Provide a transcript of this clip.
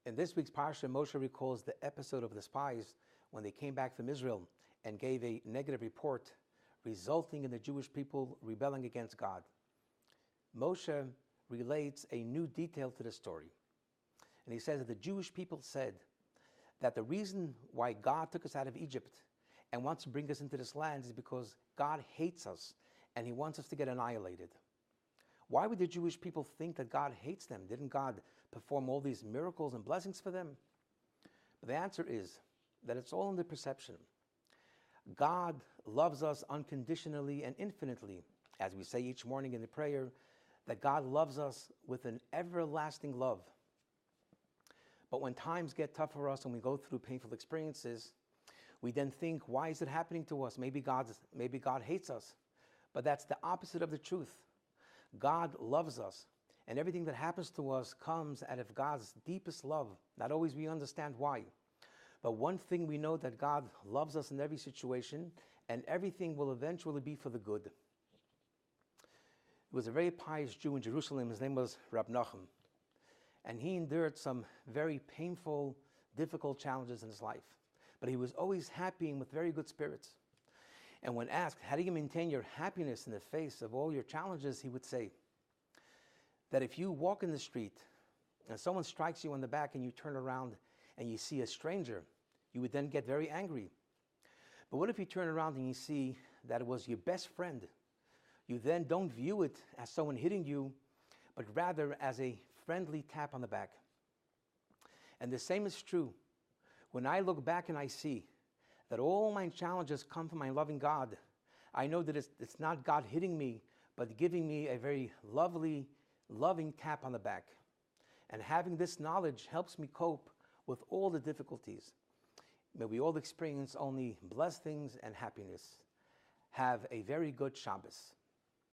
In this week's Parsha, Moshe recalls the episode of the spies when they came back from Israel and gave a negative report, resulting in the Jewish people rebelling against God. Moshe relates a new detail to the story. And he says that the Jewish people said that the reason why God took us out of Egypt and wants to bring us into this land is because God hates us and he wants us to get annihilated. Why would the Jewish people think that God hates them? Didn't God perform all these miracles and blessings for them? But the answer is that it's all in the perception. God loves us unconditionally and infinitely, as we say each morning in the prayer, that God loves us with an everlasting love. But when times get tough for us and we go through painful experiences, we then think, why is it happening to us? Maybe God hates us. But that's the opposite of the truth. God loves us, and everything that happens to us comes out of God's deepest love. Not always we understand why. But one thing we know, that God loves us in every situation, and everything will eventually be for the good. There was a very pious Jew in Jerusalem. His name was Rab Nachum. And he endured some very painful, difficult challenges in his life. But he was always happy and with very good spirits. And when asked, how do you maintain your happiness in the face of all your challenges, he would say that if you walk in the street and someone strikes you on the back and you turn around and you see a stranger, you would then get very angry. But what if you turn around and you see that it was your best friend? You then don't view it as someone hitting you, but rather as a friendly tap on the back. And the same is true when I look back and I see that all my challenges come from my loving God. I know that it's not God hitting me, but giving me a very lovely, loving tap on the back. And having this knowledge helps me cope with all the difficulties. May we all experience only blessings and happiness. Have a very good Shabbos.